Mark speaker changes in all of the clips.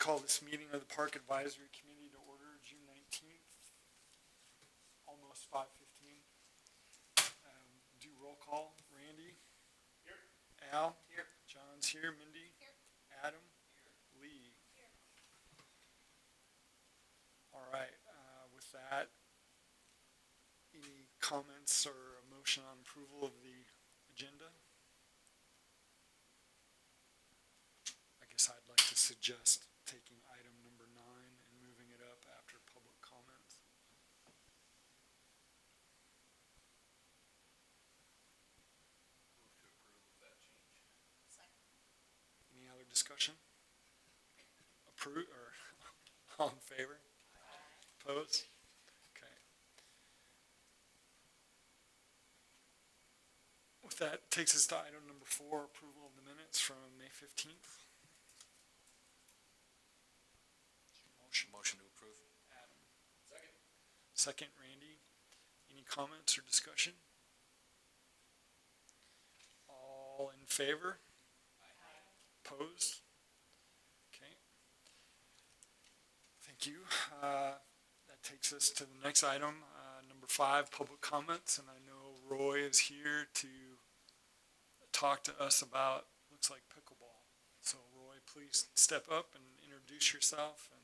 Speaker 1: call this meeting of the Park Advisory Committee to order June 19th, almost 5:15. Do roll call. Randy? Here. Al? Here. John's here. Mindy? Here. Adam? Here. Lee? Here. All right. With that, any comments or a motion on approval of the agenda? I guess I'd like to suggest taking item number 9 and moving it up after public comments.
Speaker 2: Move to approve that change.
Speaker 3: Second.
Speaker 1: Any other discussion? Approve or all in favor? Opposed? Okay. With that, takes us to item number 4, approval of the minutes from May 15th.
Speaker 2: Motion to approve.
Speaker 1: Adam.
Speaker 2: Second.
Speaker 1: Second, Randy. Any comments or discussion? All in favor? Opposed? Okay. Thank you. That takes us to the next item, number 5, public comments. And I know Roy is here to talk to us about, looks like pickleball. So Roy, please step up and introduce yourself and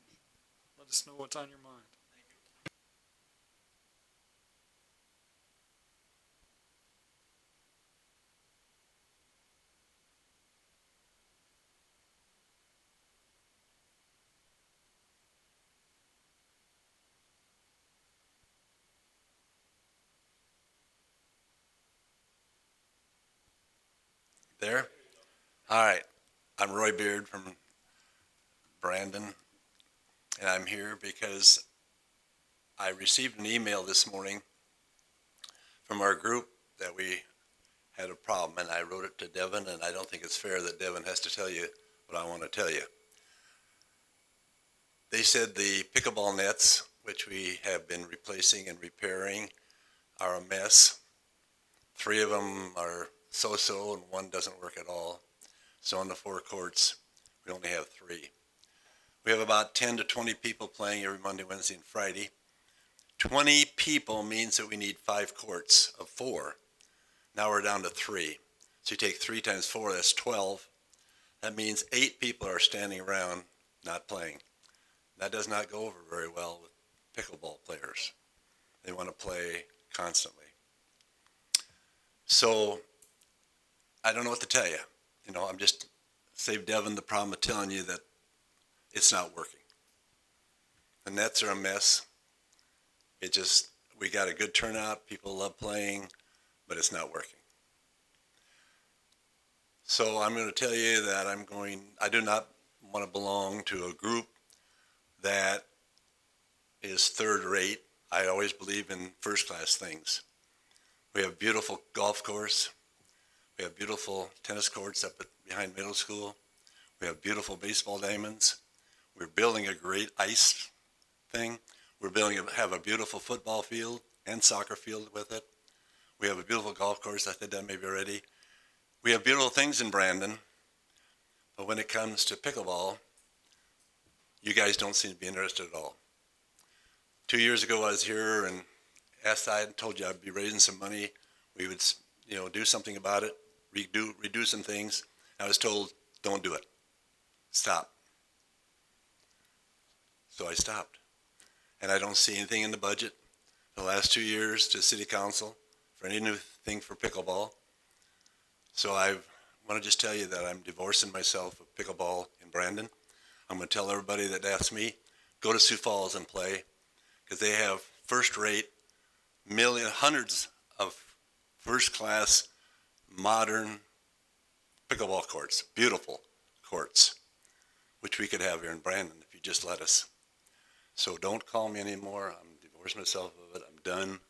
Speaker 1: let us know what's on your mind.
Speaker 2: There? All right. I'm Roy Beard from Brandon, and I'm here because I received an email this morning from our group that we had a problem, and I wrote it to Devin, and I don't think it's fair that Devin has to tell you what I want to tell you. They said the pickleball nets, which we have been replacing and repairing, are a mess. 3 of them are so-so and 1 doesn't work at all. So on the 4 courts, we only have 3. We have about 10 to 20 people playing every Monday, Wednesday, and Friday. 20 people means that we need 5 courts of 4. Now we're down to 3. So you take 3 times 4, that's 12. That means 8 people are standing around not playing. That does not go over very well with pickleball players. They want to play constantly. So I don't know what to tell you. You know, I'm just save Devin the problem of telling you that it's not working. The nets are a mess. We got a good turnout. People love playing, but it's not working. So I'm going to tell you that I do not want to belong to a group that is third rate. I always believe in first class things. We have a beautiful golf course. We have beautiful tennis courts up behind middle school. We have beautiful baseball diamonds. We're building a great ice thing. We're have a beautiful football field and soccer field with it. We have a beautiful golf course. I said that maybe already. We have beautiful things in Brandon. But when it comes to pickleball, you guys don't seem to be interested at all. 2 years ago, I was here and I told you I'd be raising some money. We would, do something about it, redo some things. I was told, don't do it. Stop. So I stopped. And I don't see anything in the budget the last 2 years to City Council for any new thing for pickleball. So I want to just tell you that I'm divorcing myself of pickleball in Brandon. I'm going to tell everybody that asks me, go to Sioux Falls and play, because they have first-rate, hundreds of first-class, modern pickleball courts, beautiful courts, which we could have here in Brandon if you just let us. So don't call me anymore. I'm divorcing myself of it. I'm done.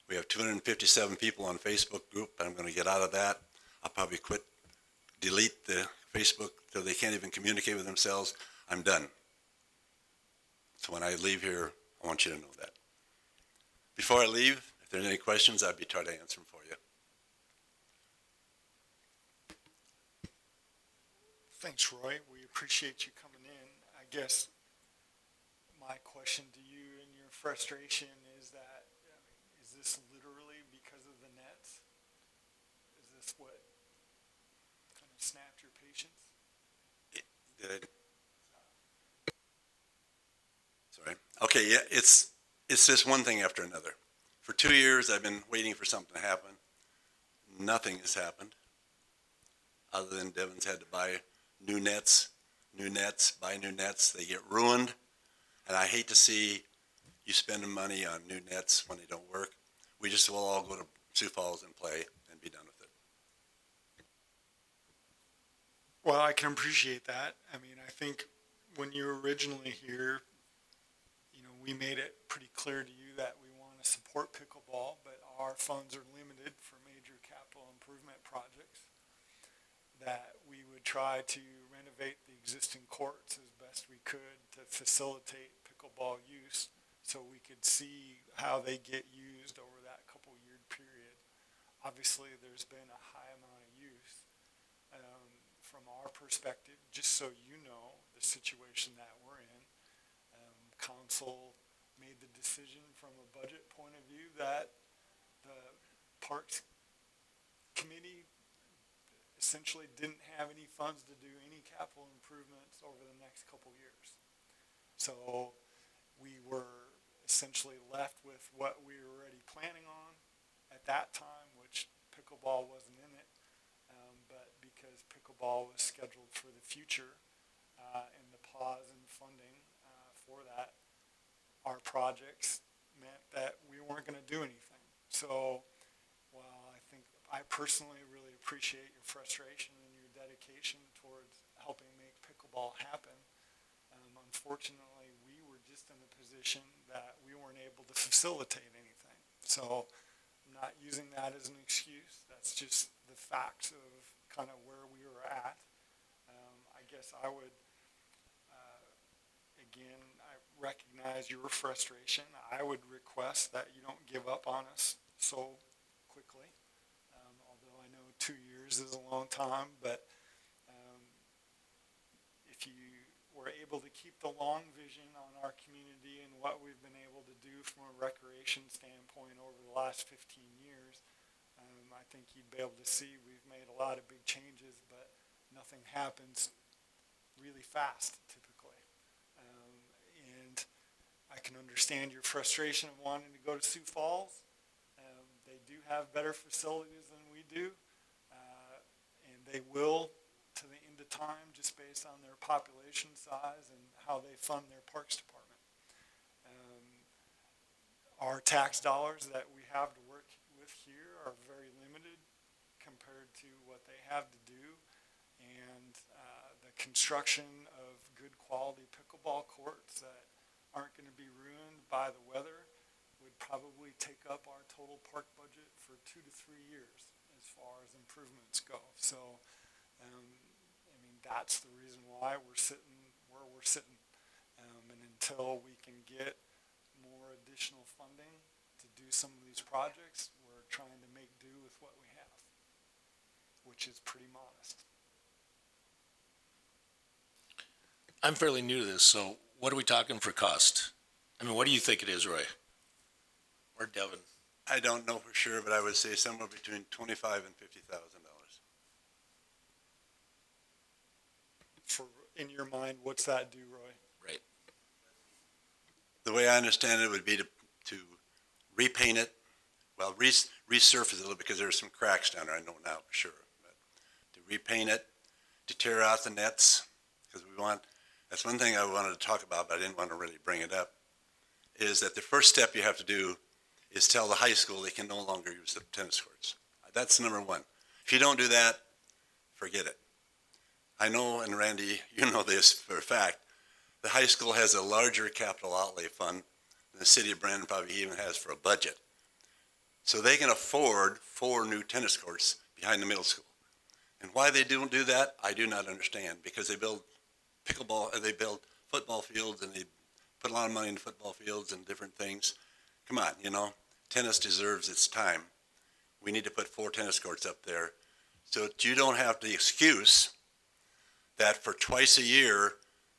Speaker 2: We have 257 people on Facebook group. I'm going to get out of that. I'll probably delete the Facebook so they can't even communicate with themselves. I'm done. So when I leave here, I want you to know that. Before I leave, if there's any questions, I'd be trying to answer them for you.
Speaker 1: Thanks, Roy. We appreciate you coming in. I guess my question to you and your frustration is that, I mean, is this literally because of the nets? Is this what kind of snapped your patience?
Speaker 2: Did I- Sorry. Okay, yeah, it's just one thing after another. For 2 years, I've been waiting for something to happen. Nothing has happened, other than Devon's had to buy new nets, buy new nets. They get ruined, and I hate to see you spending money on new nets when they don't work. We just will all go to Sioux Falls and play and be done with it.
Speaker 1: Well, I can appreciate that. I mean, I think when you were originally here, you know, we made it pretty clear to you that we want to support pickleball, but our funds are limited for major capital improvement projects. That we would try to renovate the existing courts as best we could to facilitate pickleball use so we could see how they get used over that couple-year period. Obviously, there's been a high amount of use. From our perspective, just so you know the situation that we're in, council made the decision from a budget point of view that the Parks Committee essentially didn't have any funds to do any capital improvements over the next couple years. So we were essentially left with what we were already planning on at that time, which pickleball wasn't in it. But because pickleball was scheduled for the future and the pause in funding for that, our projects meant that we weren't going to do anything. So while I think I personally really appreciate your frustration and your dedication towards helping make pickleball happen, unfortunately, we were just in a position that we weren't able to facilitate anything. So I'm not using that as an excuse. That's just the facts of kind of where we were at. I guess I would, again, I recognize your frustration. I would request that you don't give up on us so quickly. Although I know 2 years is a long time, but if you were able to keep the long vision on our community and what we've been able to do from a recreation standpoint over the last 15 years, I think you'd be able to see we've made a lot of big changes, but nothing happens really fast typically. And I can understand your frustration of wanting to go to Sioux Falls. They do have better facilities than we do, and they will to the end of time just based on their population size and how they fund their parks department. Our tax dollars that we have to work with here are very limited compared to what they have to do, and the construction of good quality pickleball courts that aren't going to be ruined by the weather would probably take up our total park budget for 2 to 3 years as far as improvements go. So, I mean, that's the reason why we're sitting where we're sitting. And until we can get more additional funding to do some of these projects, we're trying to make do with what we have, which is pretty modest.
Speaker 3: I'm fairly new to this, so what are we talking for cost? I mean, what do you think it is, Roy? Or Devin?
Speaker 2: I don't know for sure, but I would say somewhere between $25,000 and $50,000.
Speaker 1: For in your mind, what's that do, Roy?
Speaker 3: Right.
Speaker 2: The way I understand it would be to repaint it, well, resurface it a little because there's some cracks down there, I know now for sure. But to repaint it, to tear out the nets, because that's one thing I wanted to talk about, but I didn't want to really bring it up, is that the first step you have to do is tell the high school they can no longer use the tennis courts. That's number one. If you don't do that, forget it. I know, and Randy, you know this for a fact, the high school has a larger capital outlay fund than the city of Brandon probably even has for a budget. So they can afford 4 new tennis courts behind the middle school. And why they don't do that, I do not understand, because they build they build football fields, and they put a lot of money into football fields and different things. Come on, tennis deserves its time. We need to put 4 tennis courts up there so that you don't have the excuse that for twice a year,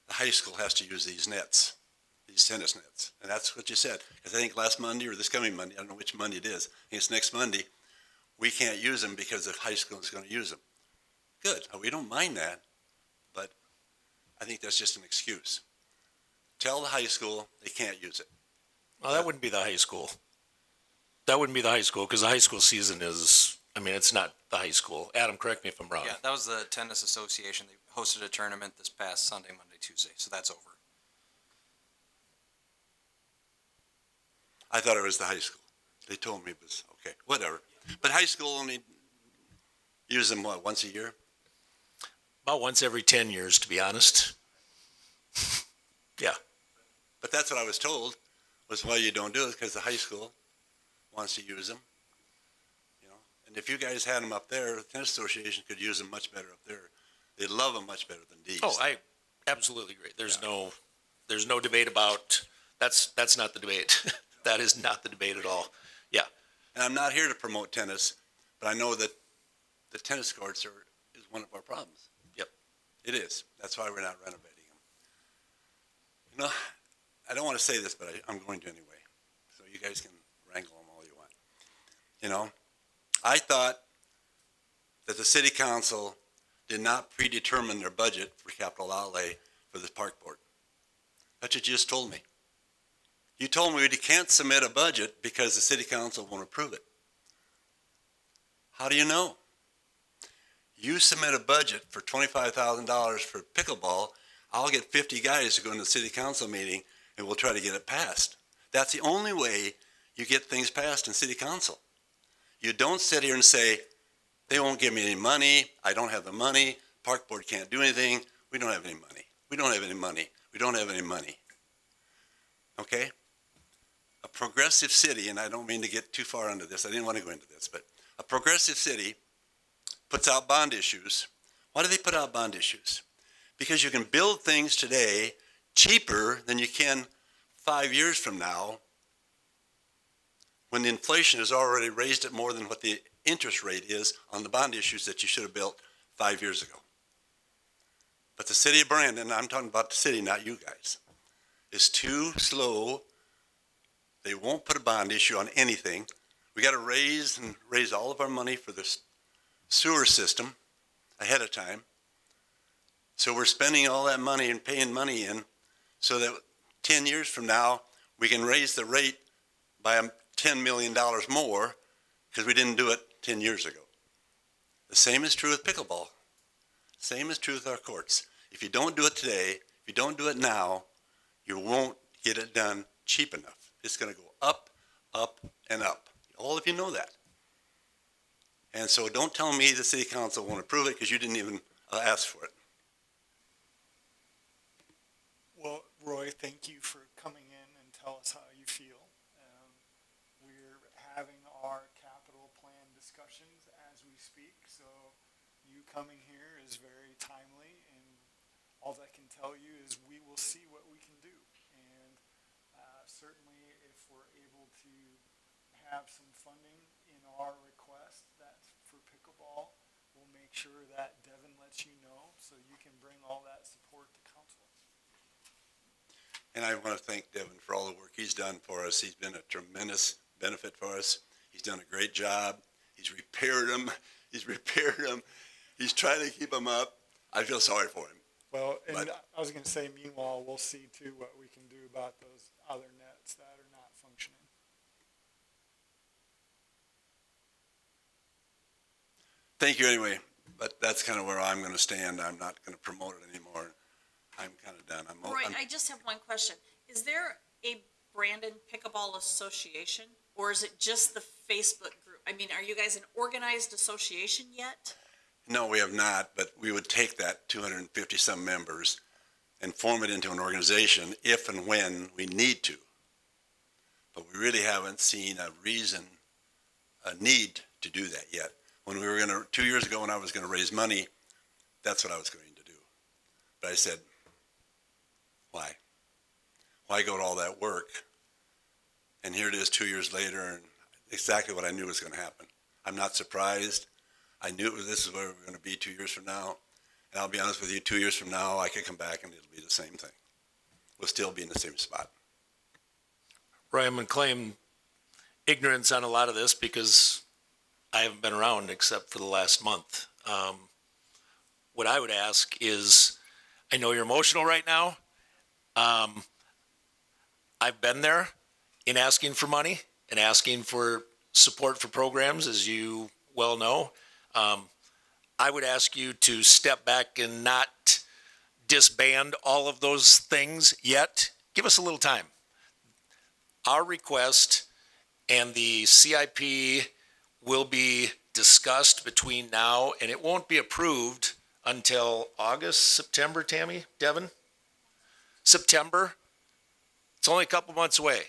Speaker 2: the the high school has to use these nets, these tennis nets. And that's what you said. Because I think last Monday or this coming Monday, I don't know which Monday it is, I think it's next Monday, we can't use them because the high school is going to use them. Good. We don't mind that, but I think that's just an excuse. Tell the high school they can't use it.
Speaker 3: Well, that wouldn't be the high school. That wouldn't be the high school because the high school season is, I mean, it's not the high school. Adam, correct me if I'm wrong.
Speaker 4: Yeah, that was the tennis association. They hosted a tournament this past Sunday, Monday, Tuesday, so that's over.
Speaker 2: I thought it was the high school. They told me it was okay, whatever. But high school only use them, what, once a year?
Speaker 3: About once every 10 years, to be honest. Yeah.
Speaker 2: But that's what I was told, was why you don't do it, because the high school wants to use them. You know, and if you guys had them up there, the tennis association could use them much better up there. They love them much better than these.
Speaker 3: Oh, I absolutely agree. There's no debate about, that's not the debate. That is not the debate at all. Yeah.
Speaker 2: And I'm not here to promote tennis, but I know that the tennis courts is one of our problems.
Speaker 3: Yep.
Speaker 2: It is. That's why we're not renovating them. You know, I don't want to say this, but I'm going to anyway. So you guys can wrangle them all you want. You know, I thought that the city council did not predetermine their budget for capital outlay for the park board. That's what you just told me. You told me we can't submit a budget because the city council won't approve it. How do you know? You submit a budget for $25,000 for pickleball, I'll get 50 guys to go in the city council meeting and we'll try to get it passed. That's the only way you get things passed in city council. You don't sit here and say, they won't give me any money, I don't have the money, park board can't do anything, we don't have any money. We don't have any money. We don't have any money. Okay? A progressive city, and I don't mean to get too far into this, I didn't want to go into this, but a progressive city puts out bond issues. Why do they put out bond issues? Because you can build things today cheaper than you can 5 years from now when the inflation has already raised it more than what the interest rate is on the bond issues that you should have built 5 years ago. But the city of Brandon, I'm talking about the city, not you guys, is too slow. They won't put a bond issue on anything. We got to raise all of our money for the sewer system ahead of time. So we're spending all that money and paying money in so that 10 years from now, we can raise the rate by $10 million more because we didn't do it 10 years ago. The same is true with pickleball. Same is true with our courts. If you don't do it today, if you don't do it now, you won't get it done cheap enough. It's going to go up, up, and up. All of you know that. And so don't tell me the city council won't approve it because you didn't even ask for it.
Speaker 1: Well, Roy, thank you for coming in and tell us how you feel. We're having our capital plan discussions as we speak, so you coming here is very timely, and all I can tell you is we will see what we can do. And certainly if we're able to have some funding in our request that's for pickleball, we'll make sure that Devin lets you know so you can bring all that support to council.
Speaker 2: And I want to thank Devin for all the work he's done for us. He's been a tremendous benefit for us. He's done a great job. He's repaired them. He's trying to keep them up. I feel sorry for him.
Speaker 1: Well, and
Speaker 2: But-
Speaker 1: I was going to say, meanwhile, we'll see too what we can do about those other nets that are not functioning.
Speaker 2: Thank you anyway, but that's kind of where I'm going to stand. I'm not going to promote it anymore. I'm kind of done.
Speaker 5: Roy, I just have one question. Is there a Brandon Pickleball Association, or is it just the Facebook group? I mean, are you guys an organized association yet?
Speaker 2: No, we have not, but we would take that 250 some members and form it into an organization if and when we need to. But we really haven't seen a need to do that yet. When we were 2 years ago when I was going to raise money, that's what I was going to do. But I said, why? Why go to all that work? And here it is 2 years later, and exactly what I knew was going to happen. I'm not surprised. I knew this is where we were going to be 2 years from now, And I'll be honest with you, 2 years from now, I could come back and it'll be the same thing. We'll still be in the same spot.
Speaker 3: Roy, I'm gonna claim ignorance on a lot of this because I haven't been around except for the last month. What I would ask is, I know you're emotional right now. I've been there in asking for money and asking for support for programs, as you well know. I would ask you to step back and not disband all of those things yet. Give us a little time. Our request and the CIP will be discussed between now, and it won't be approved until August, September, Tammy, Devin? September? It's only a couple months away.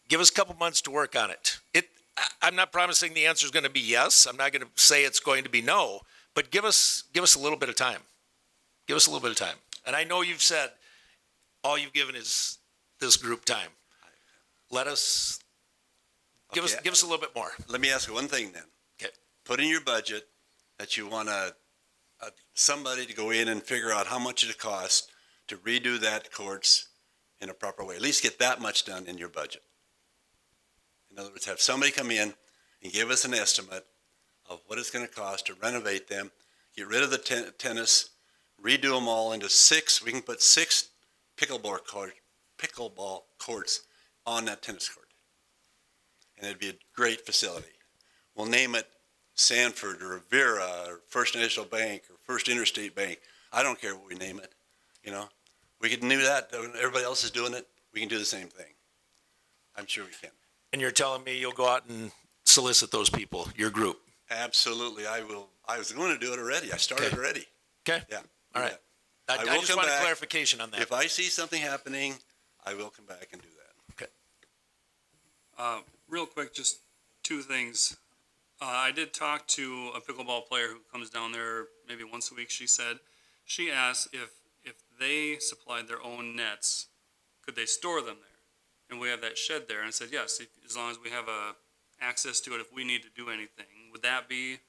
Speaker 3: Give us a couple months to work on it. I'm not promising the answer is going to be yes. I'm not going to say it's going to be no, but give us a little bit of time. Give us a little bit of time. And I know you've said all you've given is this group time. Let us give us a little bit more.
Speaker 2: Let me ask you one thing then.
Speaker 3: Okay.
Speaker 2: Put in your budget that you want somebody to go in and figure out how much it costs to redo that courts in a proper way. At least get that much done in your budget. In other words, have somebody come in and give us an estimate of what it's going to cost to renovate them, get rid of the tennis, redo them all into 6. We can put 6 pickleball courts on that tennis court. And it'd be a great facility. We'll name it Sanford or Rivera or First National Bank or First Interstate Bank. I don't care what we name it. You know, we can do that. Everybody else is doing it. We can do the same thing. I'm sure we can.
Speaker 3: And you're telling me you'll go out and solicit those people, your group?
Speaker 2: Absolutely. I will. I was going to do it already. I started
Speaker 3: Okay.
Speaker 2: already.
Speaker 3: Okay.
Speaker 2: Yeah.
Speaker 3: All right.
Speaker 2: I
Speaker 3: I
Speaker 2: will
Speaker 3: just
Speaker 2: come
Speaker 3: want a
Speaker 2: back.
Speaker 3: clarification on that.
Speaker 2: If I see something happening, I will come back and do that.
Speaker 6: Real quick, just 2 things. I did talk to a pickleball player who comes down there maybe once a week, she said. She asked if they supplied their own nets, could they store them there? And we have that shed there. And I said, yes, as long as we have access to it if we need to do anything. Would that be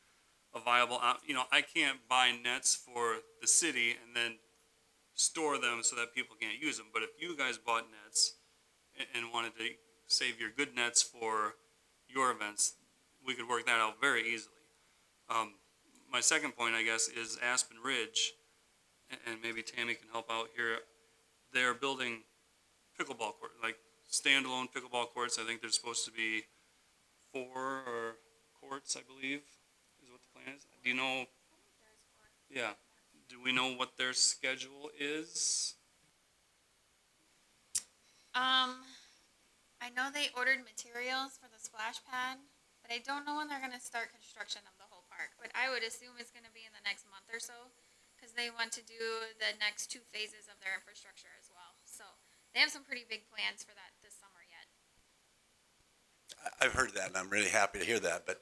Speaker 6: a viable I can't buy nets for the city and then store them so that people can't use them. But if you guys bought nets and wanted to save your good nets for your events, we could work that out very easily. My second point, I guess, is Aspen Ridge, and maybe Tammy can help out here. They're building pickleball courts, like standalone pickleball courts. I think there's supposed to be 4 courts, I believe, is what the plan is. Do you know? Yeah. Do we know what their schedule is?
Speaker 7: I know they ordered materials for the splash pad, but I don't know when they're gonna start construction of the whole park. But I would assume it's gonna be in the next month or so, because they want to do the next 2 phases of their infrastructure as well. So they have some pretty big plans for that this summer yet.
Speaker 2: I've heard that, and I'm really happy to hear that. But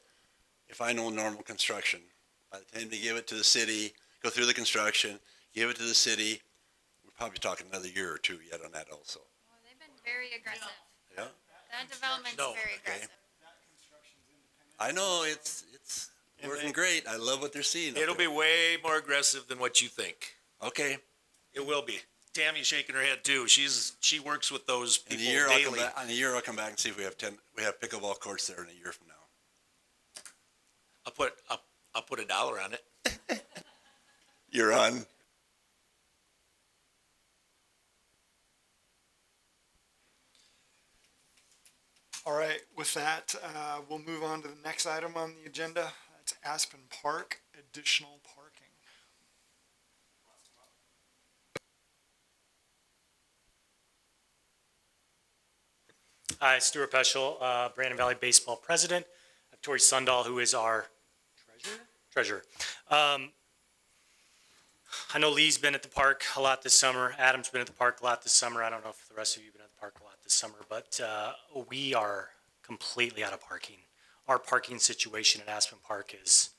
Speaker 2: if I know normal construction, by the time they give it to the city, go through the construction, give it to the city, we're probably talking another year or 2 yet on that also.
Speaker 7: Well, they've been very aggressive.
Speaker 2: Yeah.
Speaker 7: That development's
Speaker 3: No.
Speaker 7: very
Speaker 2: Okay.
Speaker 7: aggressive.
Speaker 2: I know it's working great. I love what they're seeing. up
Speaker 3: It'll be
Speaker 2: there.
Speaker 3: way more aggressive than what you think.
Speaker 2: Okay.
Speaker 3: It will be. Tammy's shaking her head too. She works with those
Speaker 2: In
Speaker 3: people
Speaker 2: a year,
Speaker 3: daily.
Speaker 2: in a year, I'll come back and see if we have pickleball courts there in a year from now.
Speaker 3: I'll put $1 on it.
Speaker 2: You're on.
Speaker 1: All right, with that, we'll move on to the next item on the agenda. That's Aspen Park, additional parking.
Speaker 8: Hi, Stuart Peschel, Brandon Valley Baseball President. I have Tori Sundahl, who is our treasurer. I know Lee's been at the park a lot this summer. Adam's been at the park a lot this summer. I don't know if the rest of you have been at the park a lot this summer, but we are completely out of parking. Our parking situation at Aspen Park is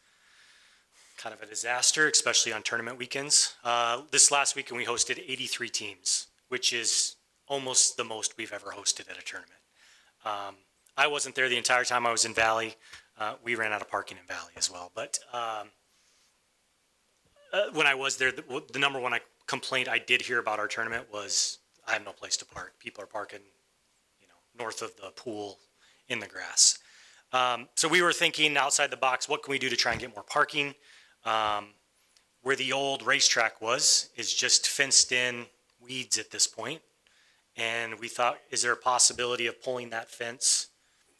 Speaker 8: kind of a disaster, especially on tournament weekends. This last weekend, we hosted 83 teams, which is almost the most we've ever hosted at a tournament. I wasn't there the entire time I was in Valley. We ran out of parking in Valley as well. But when I was there, the number one complaint I did hear about our tournament was I have no place to park. People are parking, north of the pool in the grass. So we were thinking outside the box, what can we do to try and get more parking? Where the old racetrack was is just fenced in weeds at this point. And we thought, is there a possibility of pulling that fence,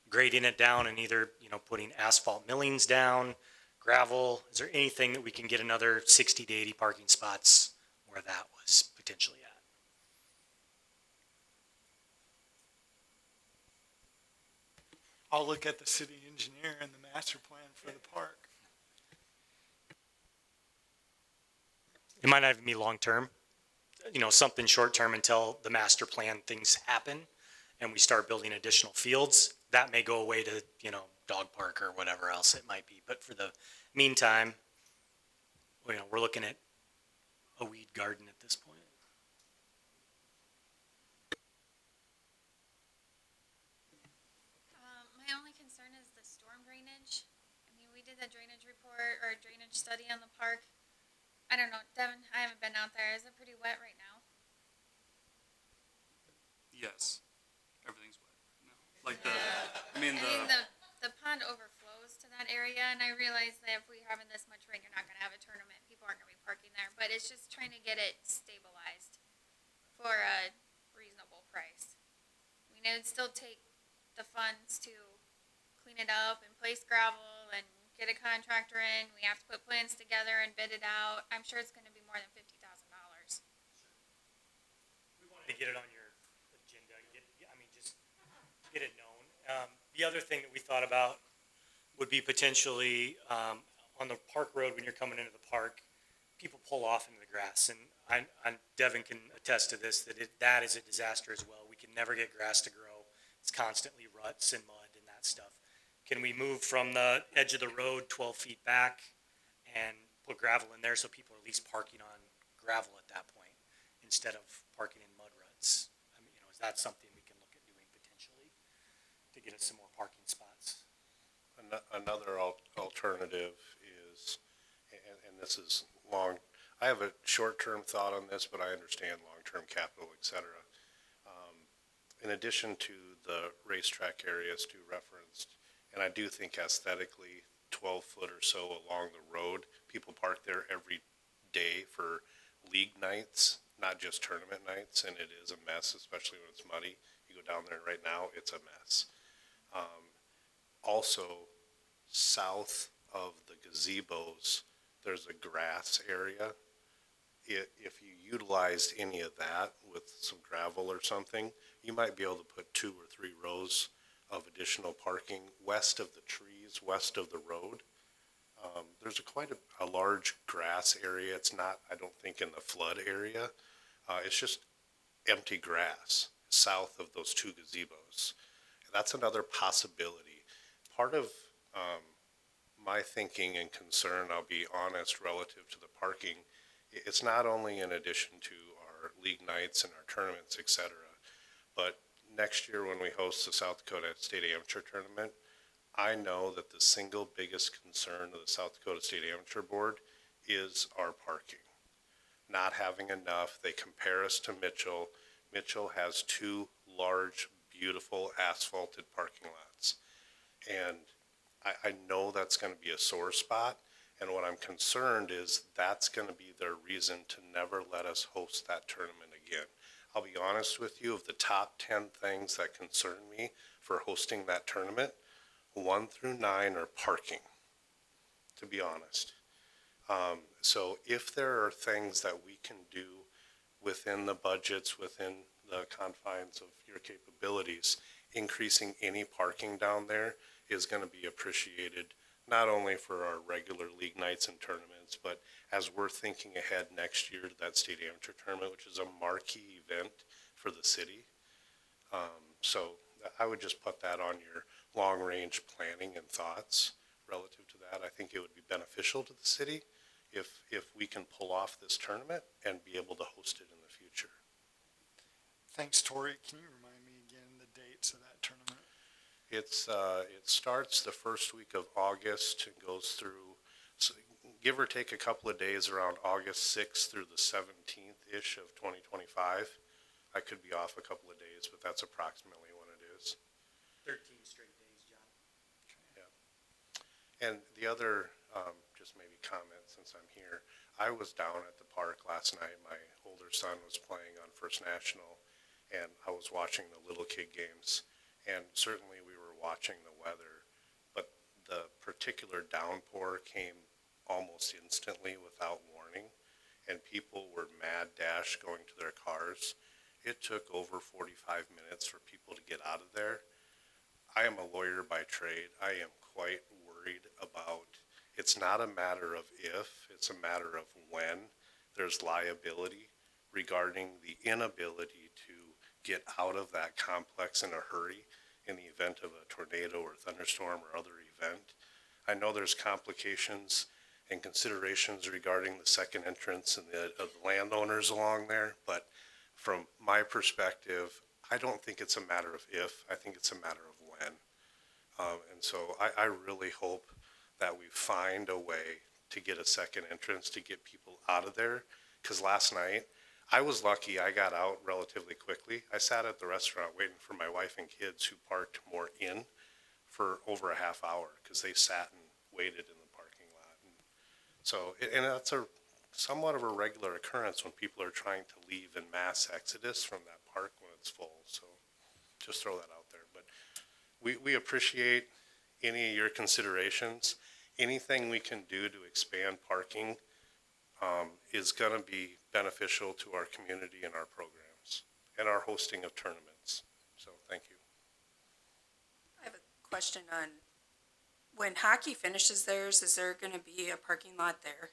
Speaker 8: grading it down, and either, putting asphalt millings down, gravel? Is there anything that we can get another 60 to 80 parking spots where that was potentially at?
Speaker 1: I'll look at the city engineer and the master plan for the park.
Speaker 8: It might not even be long-term, something short-term until the master plan things happen and we start building additional fields. That may go away to, dog park or whatever else it might be. But for the meantime, we're looking at a weed garden at this point.
Speaker 7: My only concern is the storm drainage. I mean, we did a drainage report or a drainage study on the park. I don't know, Devin, I haven't been out there. Is it pretty wet right now?
Speaker 6: Yes, everything's wet. No. Like
Speaker 7: The pond overflows to that area, and I realize that if we're having this much rain, you're not gonna have a tournament. People aren't gonna be parking there, but it's just trying to get it stabilized for a reasonable price. I mean, it would still take the funds to clean it up and place gravel and get a contractor in. We have to put plans together and bid it out. I'm sure it's gonna be more than $50,000.
Speaker 8: We wanted to get it on your agenda, just get it known. The other thing that we thought about would be potentially, on the park road, when you're coming into the park, people pull off into the grass, and Devin can attest to this, that is a disaster as well. We can never get grass to grow. It's constantly ruts and mud and that stuff. Can we move from the edge of the road 12 feet back and put gravel in there so people are at least parking on gravel at that point instead of parking in mud ruts? Is that something we can look at doing potentially to get us some more parking spots?
Speaker 9: Another alternative is, and this is long, I have a short-term thought on this, but I understand long-term capital, et cetera. In addition to the racetrack areas Stu referenced, and I do think aesthetically, 12 foot or so along the road, people park there every day for league nights, not just tournament nights, and it is a mess, especially when it's muddy. You go down there right now, it's a mess. Also, south of the gazebos, there's a grass area. If you utilized any of that with some gravel or something, you might be able to put 2 or 3 rows of additional parking west of the trees, west of the road. There's quite a large grass area. It's not, I don't think, in the flood area. It's just empty grass south of those 2 gazebos. That's another possibility. Part of my thinking and concern, I'll be honest, relative to the parking, it's not only in addition to our league nights and our tournaments, et cetera, but next year when we host the South Dakota State Amateur Tournament, I know that the single biggest concern of the South Dakota State Amateur Board is our parking. Not having enough. They compare us to Mitchell. Mitchell has 2 large, beautiful asphalted parking lots. And I know that's going to be a sore spot. And what I'm concerned is that's going to be their reason to never let us host that tournament again. I'll be honest with you, of the top 10 things that concern me for hosting that tournament, 1 through 9 are parking, to be honest. So if there are things that we can do within the budgets, within the confines of your capabilities, increasing any parking down there is going to be appreciated, not only for our regular league nights and tournaments, but as we're thinking ahead next year to that state amateur tournament, which is a marquee event for the city. So I would just put that on your long-range planning and thoughts relative to that. I think it would be beneficial to the city if we can pull off this tournament and be able to host it in the future.
Speaker 1: Thanks, Tori. Can you remind me again the dates of that tournament?
Speaker 9: It starts the first week of August and goes through, so give or take a couple of days around August 6th through the 17th-ish of 2025. I could be off a couple of days, but that's approximately when it is.
Speaker 8: 13 straight days, John.
Speaker 9: And the other, just maybe comment since I'm here, I was down at the park last night. My older son was playing on First National, and I was watching the little kid games. And certainly we were watching the weather, but the particular downpour came almost instantly without warning, and people were mad dash going to their cars. It took over 45 minutes for people to get out of there. I am a lawyer by trade. I am quite worried about, it's not a matter of if, it's a matter of when there's liability regarding the inability to get out of that complex in a hurry in the event of a tornado or thunderstorm or other event. I know there's complications and considerations regarding the second entrance and of the landowners along there, but from my perspective, I don't think it's a matter of if, I think it's a matter of when. And so I really hope that we find a way to get a second entrance to get people out of there. Because last night, I was lucky I got out relatively quickly. I sat at the restaurant waiting for my wife and kids who parked more in for over a half hour because they sat and waited in the parking lot. And so, and that's a somewhat of a regular occurrence when people are trying to leave in mass exodus from that park when it's full. So just throw that out there. But we appreciate any of your considerations. Anything we can do to expand parking is going to be beneficial to our community and our programs and our hosting of tournaments. So thank you.
Speaker 10: I have a question on, when hockey finishes theirs, is there going to be a parking lot there?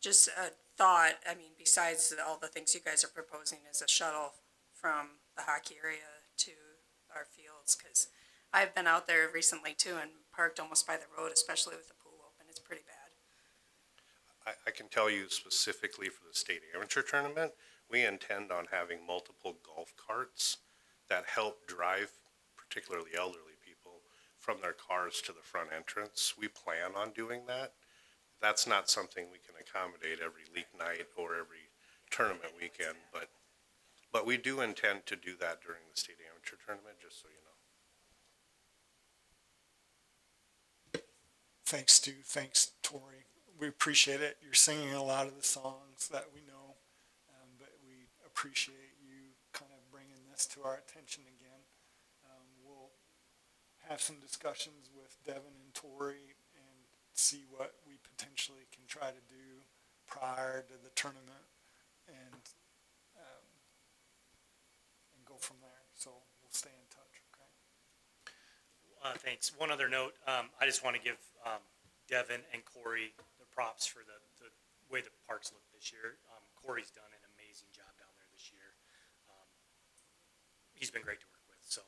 Speaker 10: Just a thought, I mean, besides all the things you guys are proposing, is a shuttle from the hockey area to our fields, because I've been out there recently too and parked almost by the road, especially with the pool open. It's pretty bad.
Speaker 9: I can tell you specifically for the state amateur tournament, we intend on having multiple golf carts that help drive particularly elderly people from their cars to the front entrance. We plan on doing that. That's not something we can accommodate every league night or every tournament weekend, but we do intend to do that during the state amateur tournament, just so you know.
Speaker 1: Thanks, Stu. Thanks, Tori. We appreciate it. You're singing a lot of the songs that we know, but we appreciate you kind of bringing this to our attention again. We'll have some discussions with Devin and Tori and see what we potentially can try to do prior to the tournament and go from there. So we'll stay in touch, okay?
Speaker 8: Thanks. One other note, I just want to give Devin and Corey the props for the way the parks look this year. Corey's done an amazing job down there this year. He's been great to work with, so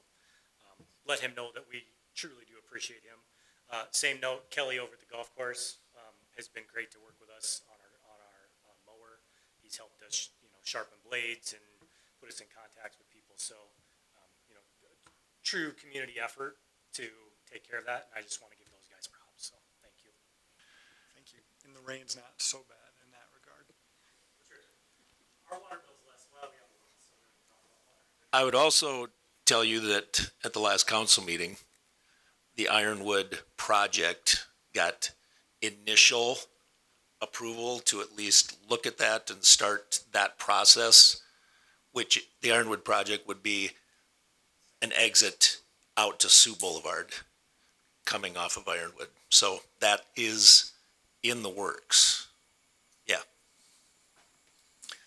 Speaker 8: let him know that we truly do appreciate him. Same note, Kelly over at the golf course has been great to work with us on our mower. He's helped us, sharpen blades and put us in contact with people. So, true community effort to take care of that. And I just want to give those guys props. So, thank you.
Speaker 1: Thank you. And the rain's not so bad in that regard.
Speaker 8: Our water bill's less. Well, we have a little, so we're going to talk about water.
Speaker 3: I would also tell you that at the last council meeting, the Ironwood project got initial approval to at least look at that and start that process, which the Ironwood project would be an exit out to Sioux Boulevard coming off of Ironwood. So that is in the works. Yeah.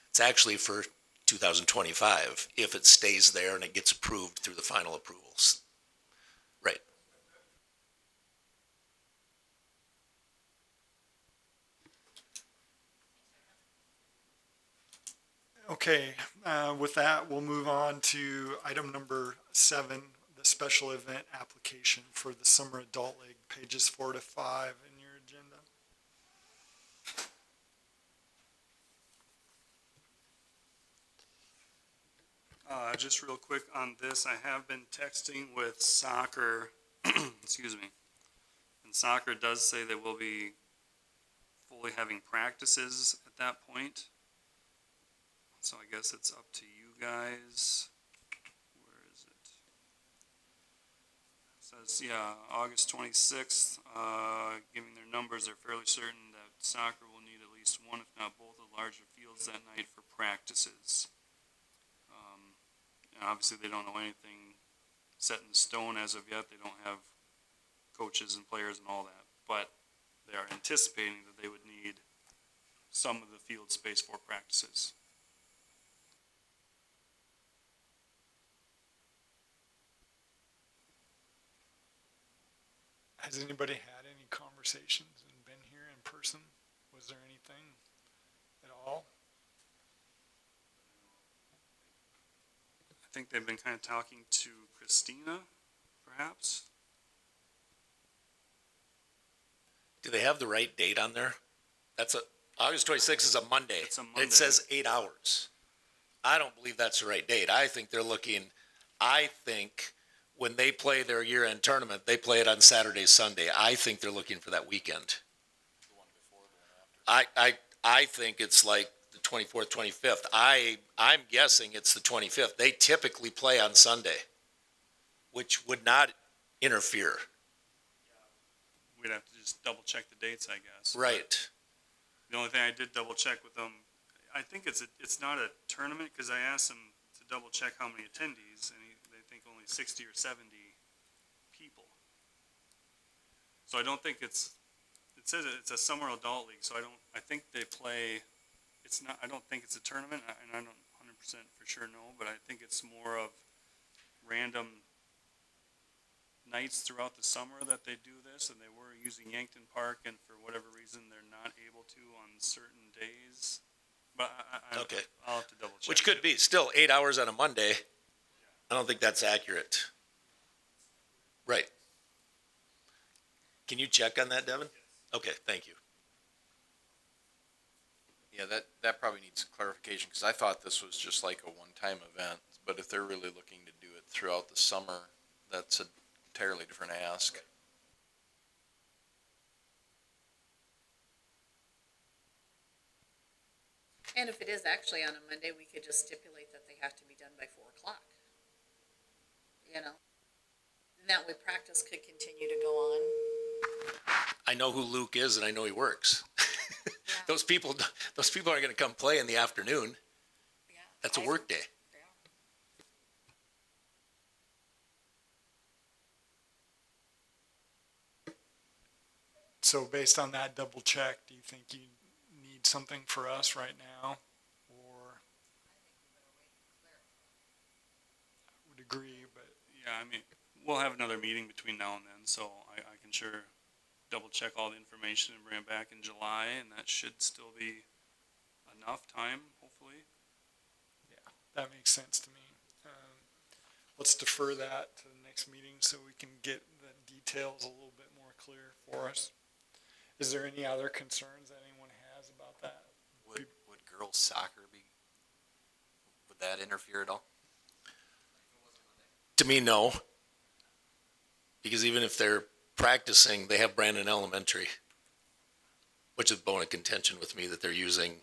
Speaker 3: It's actually for 2025 if it stays there and it gets approved through the final approvals. Right.
Speaker 1: Okay, with that, we'll move on to item number 7, the special event application for the Summer Adult League, pages 4 to 5 in your agenda.
Speaker 6: Just real quick on this, I have been texting with soccer, excuse me. And soccer does say they will be probably having practices at that point. So I guess it's up to you guys. Where is it? It says, yeah, August 26th, giving their numbers, they're fairly certain that soccer will need at least one, if not both, of the larger fields that night for practices. And obviously, they don't know anything set in stone as of yet. They don't have coaches and players and all that. But they are anticipating that they would need some of the field space for practices.
Speaker 1: Has anybody had any conversations and been here in person? Was there anything at all?
Speaker 6: I think they've been kind of talking to Christina, perhaps.
Speaker 3: Do they have the right date on there? August 26th is a Monday.
Speaker 6: It's a Monday.
Speaker 3: It says 8 hours. I don't believe that's the right date. I think when they play their year-end tournament, they play it on Saturday, Sunday. I think they're looking for that weekend. I think it's like the 24th, 25th. I'm guessing it's the 25th. They typically play on Sunday, which would not interfere.
Speaker 6: We'd have to just double check the dates, I guess.
Speaker 3: Right.
Speaker 6: The only thing I did double check with them, I think it's not a tournament, because I asked them to double check how many attendees, and they think only 60 or 70 people. So I don't think it says it's a summer adult league, so I think they play, I don't think it's a tournament, and I don't 100% for sure know, but I think it's more of random nights throughout the summer that they do this, and they were using Yankton Park, and for whatever reason, they're not able to on certain days. But
Speaker 3: Okay.
Speaker 6: I'll have to double check.
Speaker 3: Which could be still 8 hours on a Monday. I don't think that's accurate. Right. Can you check on that, Devin? Okay, thank you.
Speaker 11: Yeah, that probably needs clarification, because I thought this was just like a one-time event, but if they're really looking to do it throughout the summer, that's a entirely different ask.
Speaker 5: And if it is actually on a Monday, we could just stipulate that they have to be done by 4 o'clock. You know? And that way practice could continue to go on.
Speaker 3: I know who Luke is and I know he works.
Speaker 5: Yeah.
Speaker 3: Those people aren't gonna come play in the afternoon.
Speaker 5: Yeah.
Speaker 3: That's a work day.
Speaker 5: Yeah.
Speaker 1: So based on that double check, do you think you need something for us right now? Or? I would agree, but
Speaker 6: Yeah, I mean, we'll have another meeting between now and then, so I can sure double check all the information and bring it back in July, and that should still be enough time, hopefully.
Speaker 1: yeah, that makes sense to me. Let's defer that to the next meeting so we can get the details a little bit more clear for us. Is there any other concerns that anyone has about that?
Speaker 4: Would girls soccer would that interfere at all?
Speaker 3: To me, no. Because even if they're practicing, they have Brandon Elementary, which is a bone of contention with me that they're using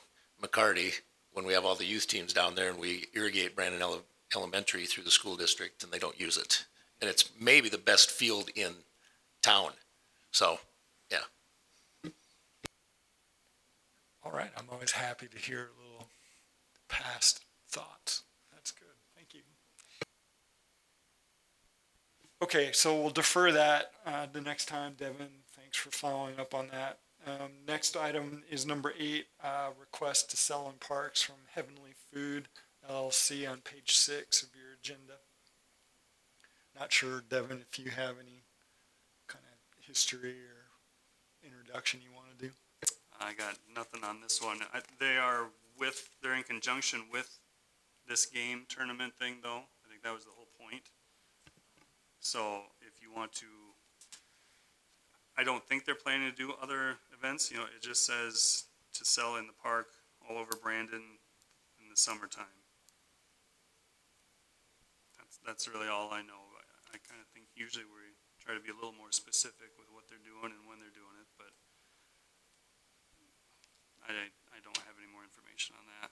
Speaker 3: McCarty when we have all the youth teams down there and we irrigate Brandon Elementary through the school district and they don't use it. And it's maybe the best field in town. So, yeah.
Speaker 1: All right, I'm always happy to hear a little past thoughts. That's good, thank you. Okay, so we'll defer that the next time, Devin. Thanks for following up on that. Next item is number 8, request to sell in parks from Heavenly Food LLC on page 6 of your agenda. Not sure, Devin, if you have any kind of history or introduction you want to do.
Speaker 6: I got nothing on this one. They're in conjunction with this game tournament thing, though. I think that was the whole point. So if you want to, I don't think they're planning to do other events. You know, it just says to sell in the park all over Brandon in the summertime. That's really all I know. I kind of think usually we try to be a little more specific with what they're doing and when they're doing it, but I don't have any more information on that.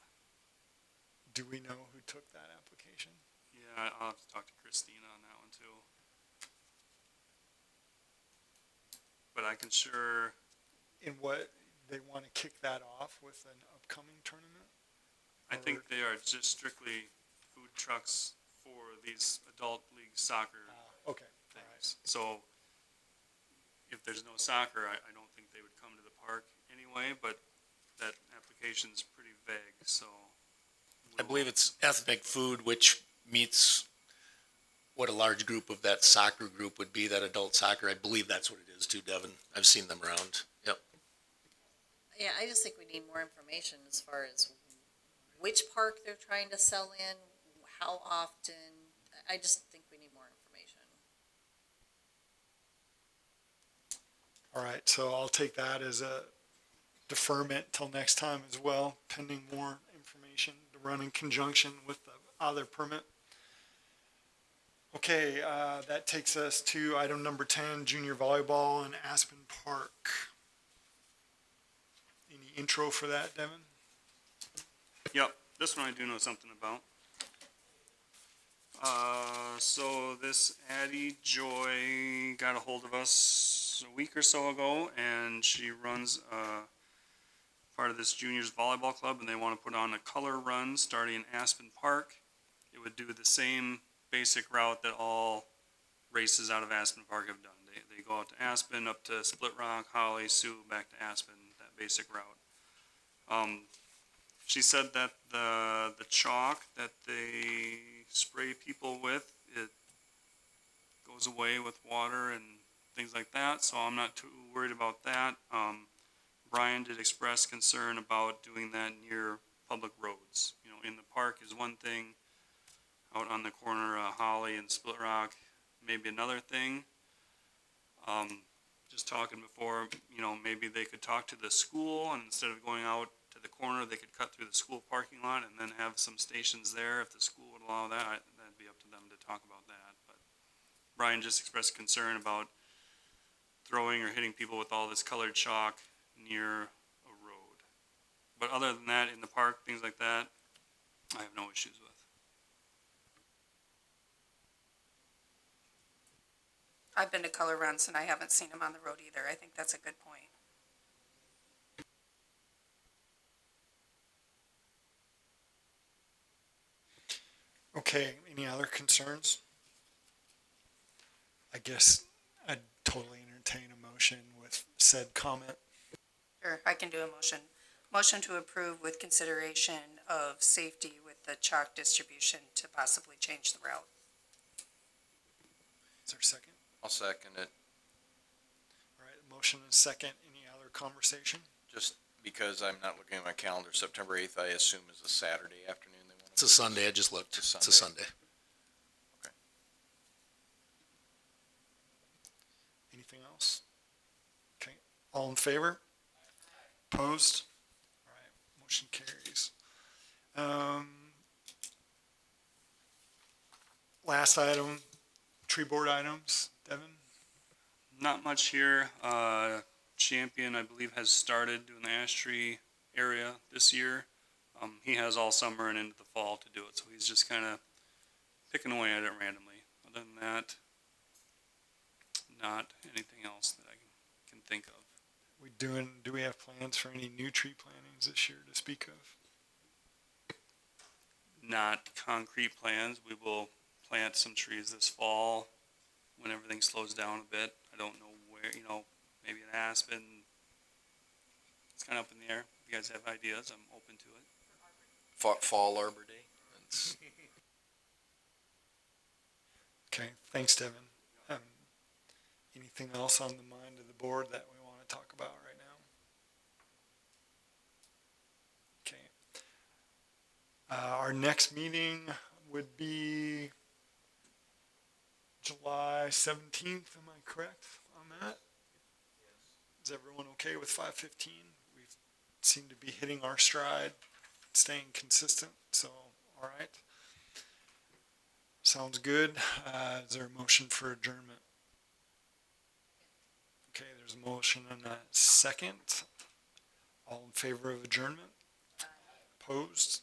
Speaker 1: Do we know who took that application?
Speaker 6: Yeah, I'll have to talk to Christina on that one too. But I can sure,
Speaker 1: In what, they want to kick that off with an upcoming tournament?
Speaker 6: I think they are just strictly food trucks for these adult league soccer
Speaker 1: Okay, all right.
Speaker 6: things. So if there's no soccer, I don't think they would come to the park anyway, but that application's pretty vague, so.
Speaker 3: I believe it's ethnic food, which meets what a large group of that soccer group would be, that adult soccer. I believe that's what it is too, Devin. I've seen them around. Yep.
Speaker 12: Yeah, I just think we need more information as far as which park they're trying to sell in, how often. I just think we need more information.
Speaker 1: All right, so I'll take that as a deferment till next time as well, pending more information to run in conjunction with the other permit. Okay, that takes us to item number 10, junior volleyball in Aspen Park. Any intro for that, Devin?
Speaker 6: Yep, this one I do know something about. So this Addie Joy got a hold of us a week or so ago, and she runs part of this juniors volleyball club, and they want to put on a color run starting in Aspen Park. It would do the same basic route that all races out of Aspen Park have done. They go out to Aspen, up to Split Rock, Holly, Sioux, back to Aspen, that basic route. She said that the chalk that they spray people with, it goes away with water and things like that, so I'm not too worried about that. Brian did express concern about doing that near public roads. You know, in the park is one thing, out on the corner of Holly and Split Rock, maybe another thing. Just talking before, you know, maybe they could talk to the school, and instead of going out to the corner, they could cut through the school parking lot and then have some stations there if the school would allow that. That'd be up to them to talk about that. But Brian just expressed concern about throwing or hitting people with all this colored chalk near a road. But other than that, in the park, things like that, I have no issues with.
Speaker 10: I've been to color runs and I haven't seen them on the road either. I think that's a good point.
Speaker 1: Okay, any other concerns? I guess I'd totally entertain a motion with said comment.
Speaker 10: Sure, I can do a motion. Motion to approve with consideration of safety with the chalk distribution to possibly change the route.
Speaker 1: Is there a second?
Speaker 11: I'll second it,
Speaker 1: All right, motion and second. Any other conversation?
Speaker 11: just because I'm not looking at my calendar. September 8th, I assume, is a Saturday afternoon they want to.
Speaker 3: It's a Sunday. I just looked.
Speaker 11: It's a
Speaker 3: It's a Sunday.
Speaker 1: Anything else? Okay, all in favor? Opposed? All right, motion carries. Last item, tree board items, Devin?
Speaker 6: Not much here. Champion, I believe, has started doing the ash tree area this year. He has all summer and into the fall to do it, so he's just kind of picking away at it randomly. Other than that, not anything else that I can think of.
Speaker 1: Do we have plans for any new tree plantings this year to speak of?
Speaker 6: Not concrete plans. We will plant some trees this fall when everything slows down a bit. I don't know where, you know, maybe an aspen. It's kind of up in the air. If you guys have ideas, I'm open to it.
Speaker 11: Fall Arbor Day. It's-
Speaker 1: Okay, thanks, Devin. Anything else on the mind of the board that we want to talk about right now? Okay. Our next meeting would be July 17th, am I correct on that? Is everyone okay with 5:15? We seem to be hitting our stride, staying consistent, so, all right. Sounds good. Is there a motion for adjournment? Okay, there's a motion and a second. All in favor of adjournment? Opposed?